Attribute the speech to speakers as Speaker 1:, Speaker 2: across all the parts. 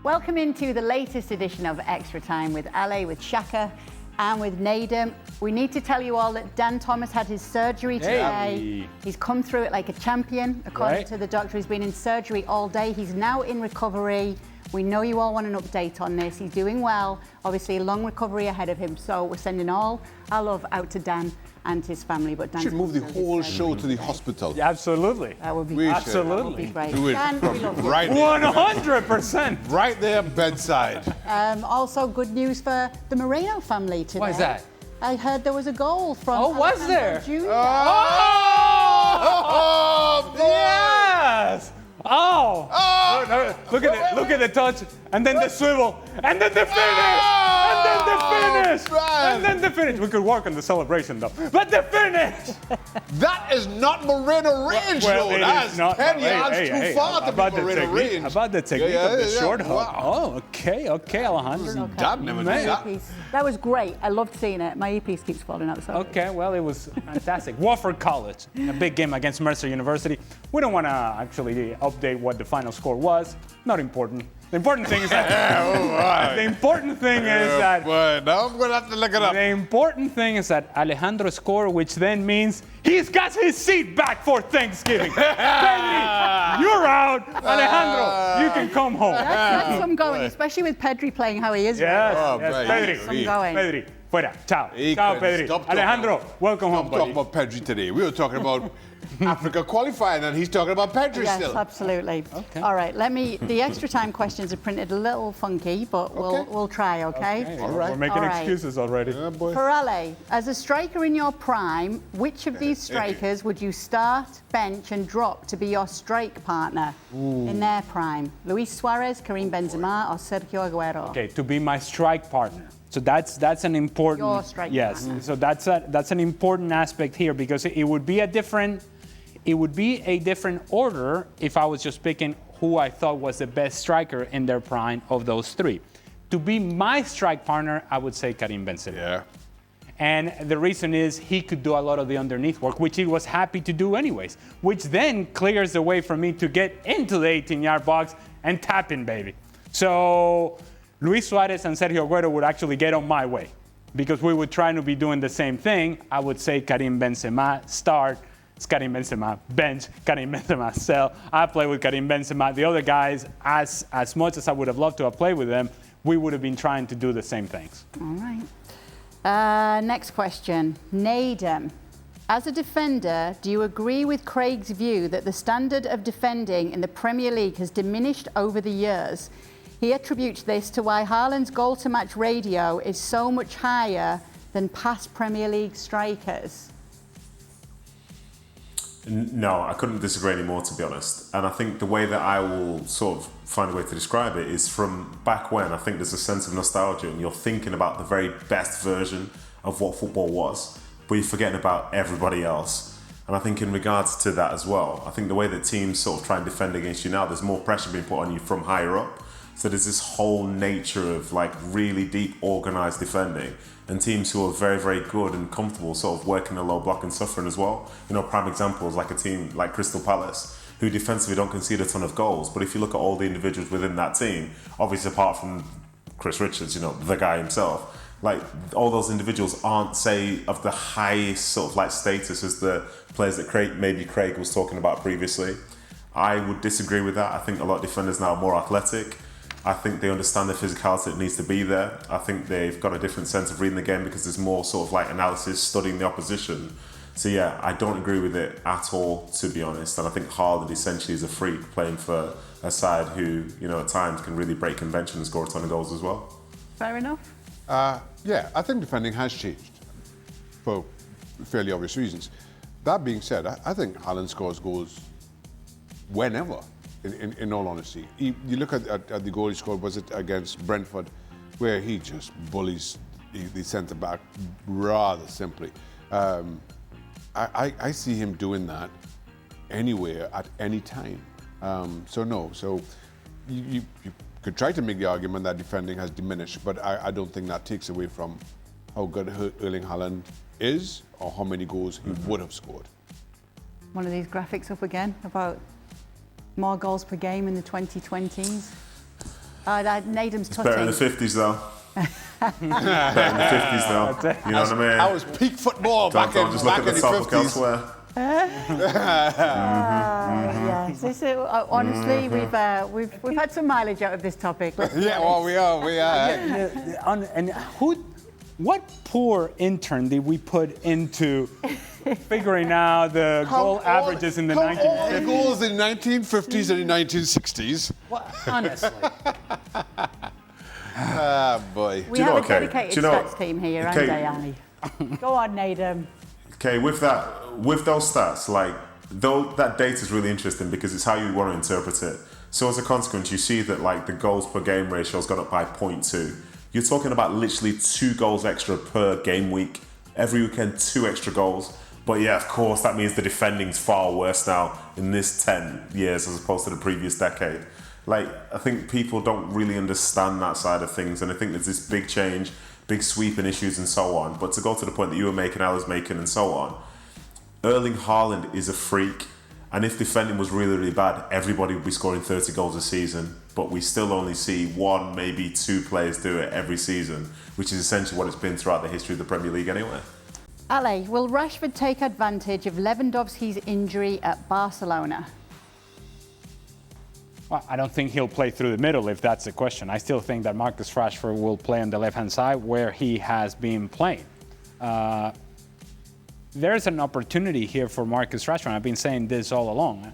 Speaker 1: Welcome into the latest edition of Extra Time with Ale, with Shaka, and with Nedum. We need to tell you all that Dan Thomas had his surgery today.
Speaker 2: Hey.
Speaker 1: He's come through it like a champion, according to the doctor. He's been in surgery all day. He's now in recovery. We know you all want an update on this. He's doing well. Obviously, a long recovery ahead of him. So we're sending all our love out to Dan and his family. But Dan
Speaker 3: should move the whole show to the hospital.
Speaker 2: Yeah, absolutely.
Speaker 1: That would be
Speaker 3: We
Speaker 1: great.
Speaker 3: should.
Speaker 1: That would be great.
Speaker 3: Do it
Speaker 1: Dan, we love
Speaker 3: from
Speaker 1: you.
Speaker 3: right there.
Speaker 2: 100%.
Speaker 3: Right there, bedside.
Speaker 1: Also, good news for the Moreno family today.
Speaker 2: What is that?
Speaker 1: I heard there was a goal from
Speaker 2: Oh, was there?
Speaker 1: Jr.
Speaker 3: Oh,
Speaker 2: Yes! Oh! Look at it. Look at the touch. And then the swivel. And then the finish! And then the finish!
Speaker 3: man.
Speaker 2: And then the finish. We could work on the celebration, though. But the finish!
Speaker 3: That is not Moreno range,
Speaker 2: Well,
Speaker 3: though.
Speaker 2: it
Speaker 3: That's
Speaker 2: is not.
Speaker 3: 10 yards too far to
Speaker 2: about
Speaker 3: be
Speaker 2: the
Speaker 3: Moreno
Speaker 2: technique,
Speaker 3: range.
Speaker 2: about the technique
Speaker 3: Yeah,
Speaker 2: of the
Speaker 3: yeah,
Speaker 2: short hook.
Speaker 3: wow.
Speaker 2: Oh, okay, Alejandro.
Speaker 3: Dad never
Speaker 2: Man.
Speaker 3: did that.
Speaker 1: Earpiece. That was great. I loved seeing it. My earpiece keeps falling out. Sorry.
Speaker 2: Okay, well, it was fantastic. Wofford College, a big game against Mercer University. We don't want to actually update what the final score was. Not important. The important thing is that. The important thing is that.
Speaker 3: But now I'm going to have to look it up.
Speaker 2: The important thing is that Alejandro scored, which then means he's got his seat back for Thanksgiving. Pedri, you're out. Alejandro, you can come home.
Speaker 1: That's some going, especially with Pedri playing how he is.
Speaker 2: Yes,
Speaker 3: Oh,
Speaker 2: yes,
Speaker 3: man,
Speaker 2: Pedri.
Speaker 1: Some going.
Speaker 2: Pedri, fuera. Ciao.
Speaker 3: He
Speaker 2: Ciao,
Speaker 3: couldn't
Speaker 2: Pedri.
Speaker 3: stop talking
Speaker 2: Alejandro, welcome home,
Speaker 3: I'm talking
Speaker 2: buddy.
Speaker 3: about Pedri today. We were talking about Africa qualifying, and he's talking about Pedri
Speaker 1: Yes,
Speaker 3: still.
Speaker 1: absolutely.
Speaker 2: Okay.
Speaker 1: All right, the extra time questions are printed a little funky, but we'll try, okay?
Speaker 3: All right.
Speaker 2: We're making
Speaker 1: All right.
Speaker 2: excuses already.
Speaker 3: Yeah, boy.
Speaker 1: For Ale, as a striker in your prime, which of these strikers would you start, bench, and drop to be your strike partner in their prime? Luis Suarez, Karim Benzema, or Sergio Aguero?
Speaker 2: Okay, to be my strike partner. So that's an important.
Speaker 1: Your strike
Speaker 2: Yes.
Speaker 1: partner.
Speaker 2: So that's an important aspect here because it would be a different order if I was just picking who I thought was the best striker in their prime of those three. To be my strike partner, I would say Karim Benzema.
Speaker 3: Yeah.
Speaker 2: And the reason is he could do a lot of the underneath work, which he was happy to do anyways, which then clears the way for me to get into the 18-yard box and tap in, baby. So Luis Suarez and Sergio Aguero would actually get on my way because we would try to be doing the same thing. I would say Karim Benzema start, it's Karim Benzema bench, Karim Benzema sell. I play with Karim Benzema. The other guys, as much as I would have loved to have played with them, we would have been trying to do the same things.
Speaker 1: All right. Next question. Nedum. As a defender, do you agree with Craig's view that the standard of defending in the Premier League has diminished over the years? He attributes this to why Haaland's goal-to-match ratio is so much higher than past Premier League strikers.
Speaker 4: No, I couldn't disagree anymore, to be honest. And I think the way that I will sort of find a way to describe it is from back when. I think there's a sense of nostalgia and you're thinking about the very best version of what football was, but you're forgetting about everybody else. And I think in regards to that as well, I think the way that teams sort of try and defend against you now, there's more pressure being put on you from higher up. So there's this whole nature of like really deep organised defending and teams who are very, very good and comfortable sort of working a low block and suffering as well. You know, prime examples like a team like Crystal Palace, who defensively don't concede a ton of goals. But if you look at all the individuals within that team, obviously apart from Chris Richards, you know, the guy himself, like all those individuals aren't, say, of the highest sort of like status as the players that Craig was talking about previously. I would disagree with that. I think a lot of defenders now are more athletic. I think they understand the physicality that needs to be there. I think they've got a different sense of reading the game because there's more sort of like analysis, studying the opposition. So yeah, I don't agree with it at all, to be honest. And I think Haaland essentially is a freak playing for a side who, you know, at times can really break convention and score a ton of goals as well.
Speaker 1: Fair enough.
Speaker 3: Yeah, I think defending has changed for fairly obvious reasons. That being said, I think Haaland scores goals whenever, in all honesty. You look at the goal he scored, was it against Brentford, where he just bullies the centre-back rather simply. I see him doing that anywhere at any time. So you could try to make the argument that defending has diminished, but I don't think that takes away from how good Erling Haaland is or how many goals he would have scored.
Speaker 1: One of these graphics up again about more goals per game in the 2020s. Nedum's
Speaker 4: Better in the
Speaker 1: tutting.
Speaker 4: 50s, though. Better in the 50s, though. You know what I mean?
Speaker 3: That was peak football back in
Speaker 4: Don't just look
Speaker 3: back
Speaker 4: at
Speaker 3: in
Speaker 4: the
Speaker 3: the
Speaker 4: topic
Speaker 3: 50s.
Speaker 4: elsewhere.
Speaker 1: Yes, honestly, we've had some mileage out of this topic. let's be
Speaker 3: Yeah,
Speaker 1: honest.
Speaker 3: well, we are.
Speaker 2: And what poor intern did we put into figuring out the goal averages in the
Speaker 3: All the
Speaker 2: 1950s?
Speaker 3: goals in the 1950s and the 1960s.
Speaker 2: Honestly.
Speaker 3: Ah, boy.
Speaker 1: We
Speaker 4: you know
Speaker 1: have a
Speaker 4: okay?
Speaker 1: dedicated
Speaker 4: Do you know-
Speaker 1: stats team here, and
Speaker 4: okay.
Speaker 1: AI. Go on, Nedum.
Speaker 4: Okay, with those stats, like that data is really interesting because it's how you want to interpret it. So as a consequence, you see that like the goals per game ratio has gone up by 0.2. You're talking about literally 2 goals extra per game week. Every weekend, 2 extra goals. But yeah, of course, that means the defending's far worse now in this 10 years as opposed to the previous decade. Like, I think people don't really understand that side of things, and I think there's this big change, big sweeping issues and so on. But to go to the point that you were making, I was making and so on, Erling Haaland is a freak, and if defending was really, really bad, everybody would be scoring 30 goals a season, but we still only see 1, maybe 2 players do it every season, which is essentially what it's been throughout the history of the Premier League anyway.
Speaker 1: Ale, will Rashford take advantage of Lewandowski's injury at Barcelona?
Speaker 2: Well, I don't think he'll play through the middle if that's the question. I still think that Marcus Rashford will play on the left-hand side where he has been playing. There's an opportunity here for Marcus Rashford. I've been saying this all along.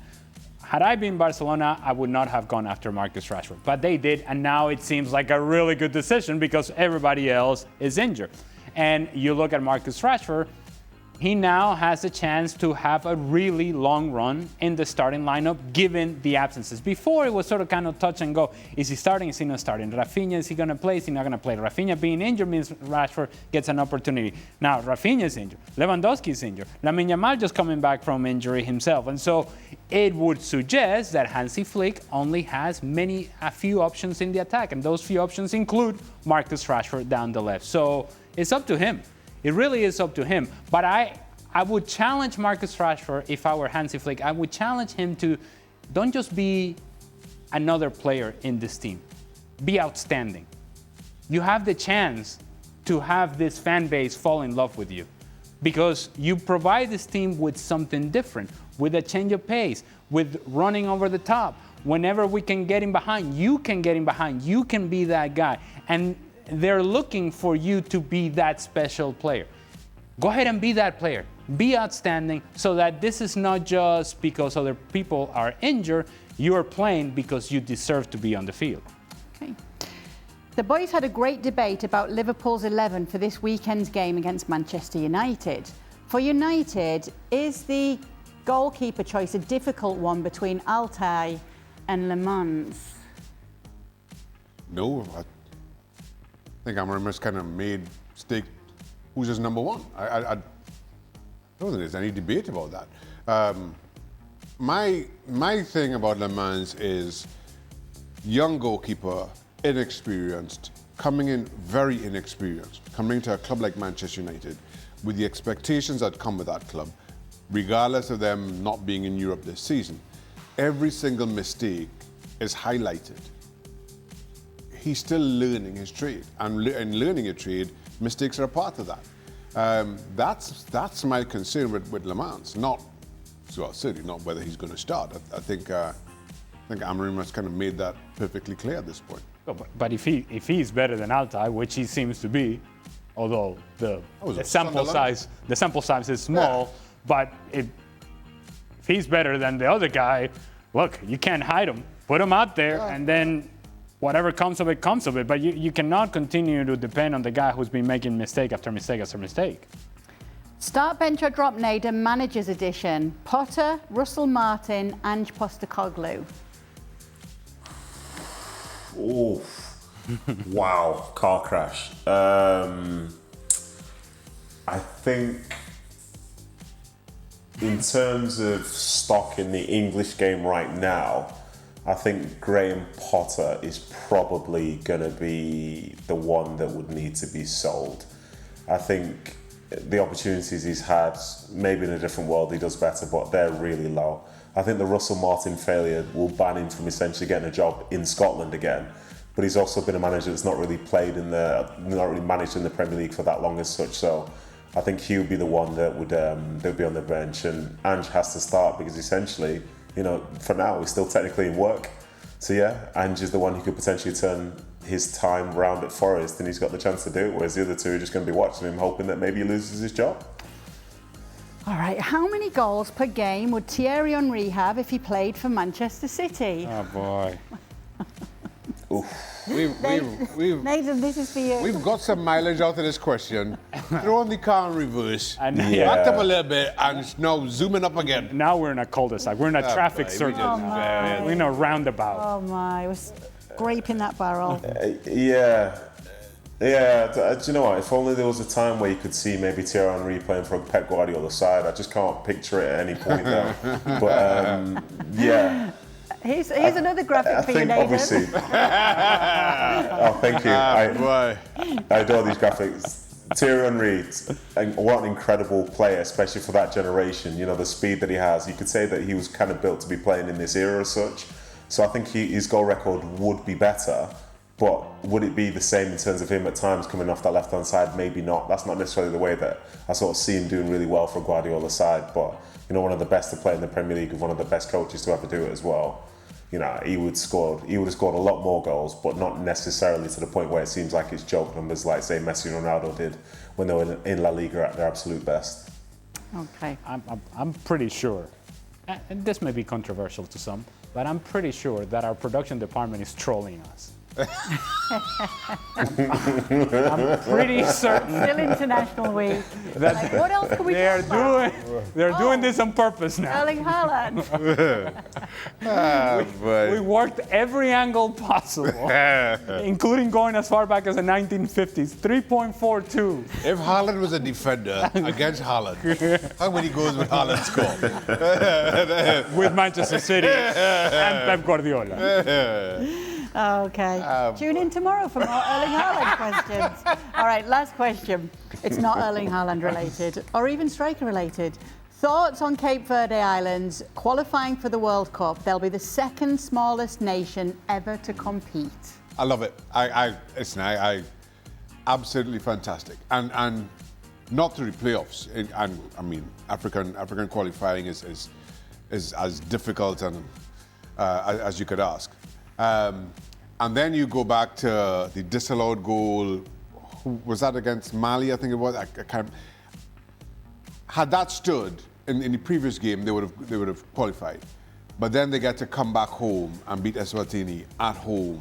Speaker 2: Had I been Barcelona, I would not have gone after Marcus Rashford. But they did, and now it seems like a really good decision because everybody else is injured. And you look at Marcus Rashford, he now has a chance to have a really long run in the starting lineup given the absences. Before it was sort of kind of touch and go. Is he starting? Is he not starting? Rafinha, is he going to play? Is he not going to play? Rafinha being injured means Rashford gets an opportunity. Now, Rafinha is injured. Lewandowski is injured. Lamine Yamal just coming back from injury himself. And so it would suggest that Hansi Flick only has a few options in the attack. And those few options include Marcus Rashford down the left. So it's up to him. It really is up to him. But I would challenge Marcus Rashford if I were Hansi Flick. I would challenge him to don't just be another player in this team. Be outstanding. You have the chance to have this fan base fall in love with you because you provide this team with something different, with a change of pace, with running over the top. Whenever we can get in behind, you can get in behind. You can be that guy. And they're looking for you to be that special player. Go ahead and be that player. Be outstanding so that this is not just because other people are injured. You are playing because you deserve to be on the field.
Speaker 1: Okay. The boys had a great debate about Liverpool's 11 for this weekend's game against Manchester United. For United, is the goalkeeper choice a difficult one between Altay and Le Mans?
Speaker 3: No, I think Amorim's kind of made stake who's his number one. I don't think there's any debate about that. My thing about Le Mans is young goalkeeper, inexperienced, coming in very inexperienced, coming to a club like Manchester United with the expectations that come with that club, regardless of them not being in Europe this season. Every single mistake is highlighted. He's still learning his trade, and learning a trade, mistakes are a part of that. That's my concern with Le Mans. Certainly not whether he's going to start. I think Amorim has kind of made that perfectly clear at this point.
Speaker 2: But if he's better than Altay, which he seems to be, although the sample size is small, but if he's better than the other guy, look, you can't hide him. Put him out there, and then whatever comes of it, comes of it. But you cannot continue to depend on the guy who's been making mistake after mistake after mistake.
Speaker 1: Start, bench or drop Nedum Managers Edition. Potter, Russell Martin, Ange Postecoglou.
Speaker 4: Oh, wow, car crash. I think in terms of stock in the English game right now, I think Graham Potter is probably going to be the one that would need to be sold. I think the opportunities he's had, maybe in a different world he does better, but they're really low. I think the Russell Martin failure will ban him from essentially getting a job in Scotland again. but he's also been a manager that's not really managed in the Premier League for that long as such. So I think he would be the one that would be on the bench, and Ange has to start because essentially, for now he's still technically in work. So yeah, Ange is the one who could potentially turn his time round at Forest, and he's got the chance to do it, whereas the other two are just going to be watching him, hoping that maybe he loses his job.
Speaker 1: All right, how many goals per game would Thierry Henry have if he played for Manchester City?
Speaker 2: Oh boy.
Speaker 1: Nathan, this is for you.
Speaker 3: We've got some mileage out of this question. Throw on the car in reverse.
Speaker 2: And
Speaker 3: Back up a little bit and now zooming up again.
Speaker 2: now we're in a cul-de-sac. We're in a traffic
Speaker 3: boy, we
Speaker 2: circle.
Speaker 3: just-
Speaker 2: We're in a roundabout.
Speaker 1: Oh my, it was scraping that barrel.
Speaker 4: Yeah. Do you know what? If only there was a time where you could see maybe Thierry Henry playing for Pep Guardiola's side. I just can't picture it at any point now. But yeah.
Speaker 1: Here's another graphic
Speaker 4: I
Speaker 1: for you,
Speaker 4: think
Speaker 1: Nathan.
Speaker 4: obviously. Oh, thank you.
Speaker 3: Boy.
Speaker 4: I adore these graphics. Thierry Henry, what an incredible player, especially for that generation. The speed that he has. You could say that he was kind of built to be playing in this era as such. So I think his goal record would be better. But would it be the same in terms of him at times coming off that left-hand side? Maybe not. That's not necessarily the way that I sort of see him doing really well for Guardiola's side. But, one of the best to play in the Premier League and one of the best coaches to ever do it as well. He would have scored a lot more goals, but not necessarily to the point where it seems like it's joke numbers like, say, Messi and Ronaldo did when they were in La Liga at their absolute best.
Speaker 1: Okay.
Speaker 2: I'm pretty sure, and this may be controversial to some, but I'm pretty sure that our production department is trolling us. I'm pretty certain
Speaker 1: Still International Week.
Speaker 2: that
Speaker 1: What else can we talk about?
Speaker 2: they're doing this on purpose now.
Speaker 1: Erling Haaland.
Speaker 2: We worked every angle possible, including going as far back as the 1950s. 3.42.
Speaker 3: If Haaland was a defender against Haaland, how many goals would Haaland score?
Speaker 2: With Manchester City and Pep Guardiola.
Speaker 1: Okay. Tune in tomorrow for more Erling Haaland questions. All right, last question. It's not Erling Haaland related or even striker related. Thoughts on Cape Verde Islands qualifying for the World Cup? They'll be the second smallest nation ever to compete.
Speaker 3: I love it. Listen, I absolutely fantastic. And not through the playoffs. And I mean, African qualifying is as difficult and as you could ask. And then you go back to the disallowed goal. Was that against Mali? I think it was. I can't. Had that stood in the previous game, they would have qualified. But then they get to come back home and beat Eswatini at home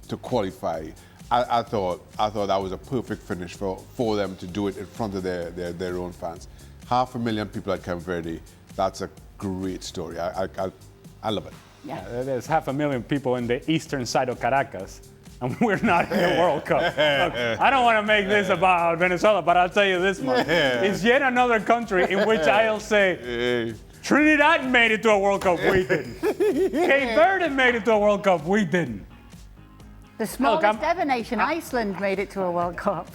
Speaker 3: to qualify. I thought that was a perfect finish for them to do it in front of their own fans. 500,000 people at Cape Verde. That's a great story. I love it.
Speaker 1: Yeah.
Speaker 2: There's 500,000 people in the eastern side of Caracas, and we're not in the World Cup. Look, I don't want to make this about Venezuela, but I'll tell you this much. It's yet another country in which I'll say, Trinidad made it to a World Cup, we didn't. Cape Verde made it to a World Cup, we didn't.
Speaker 1: The smallest ever nation, Iceland, made it to a World Cup.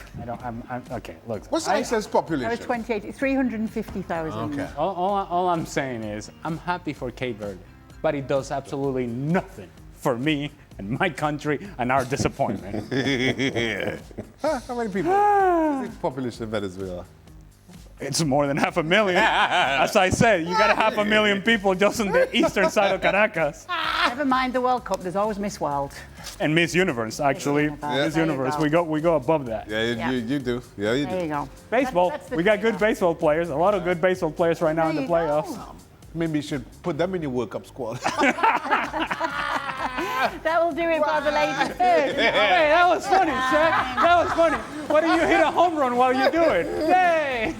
Speaker 2: Okay, look.
Speaker 3: What's Iceland's
Speaker 1: That
Speaker 3: population?
Speaker 1: was 350,000.
Speaker 3: Okay.
Speaker 2: All I'm saying is, I'm happy for Cape Verde, but it does absolutely nothing for me and my country and our disappointment.
Speaker 3: How many people? What's the population of Venezuela?
Speaker 2: It's more than 500,000. As I said, you got 500,000 people just on the eastern side of Caracas.
Speaker 1: Never mind the World Cup, there's always Miss World.
Speaker 2: And Miss Universe, actually.
Speaker 1: Universe.
Speaker 2: Miss
Speaker 1: There you
Speaker 2: Universe,
Speaker 1: go.
Speaker 2: we go above that.
Speaker 3: Yeah, you do. Yeah, you
Speaker 1: There you
Speaker 3: do.
Speaker 1: go.
Speaker 2: Baseball,
Speaker 1: That's the
Speaker 2: we got good
Speaker 1: trade-off.
Speaker 2: baseball players, a lot of good baseball players right now in the
Speaker 1: There you go.
Speaker 2: playoffs.
Speaker 3: Maybe you should put them in your World Cup squad.
Speaker 1: That will do it for the ladies third.
Speaker 2: Hey, that was funny, Shaq. That was funny. Why don't you hit a home run while you do it? Hey!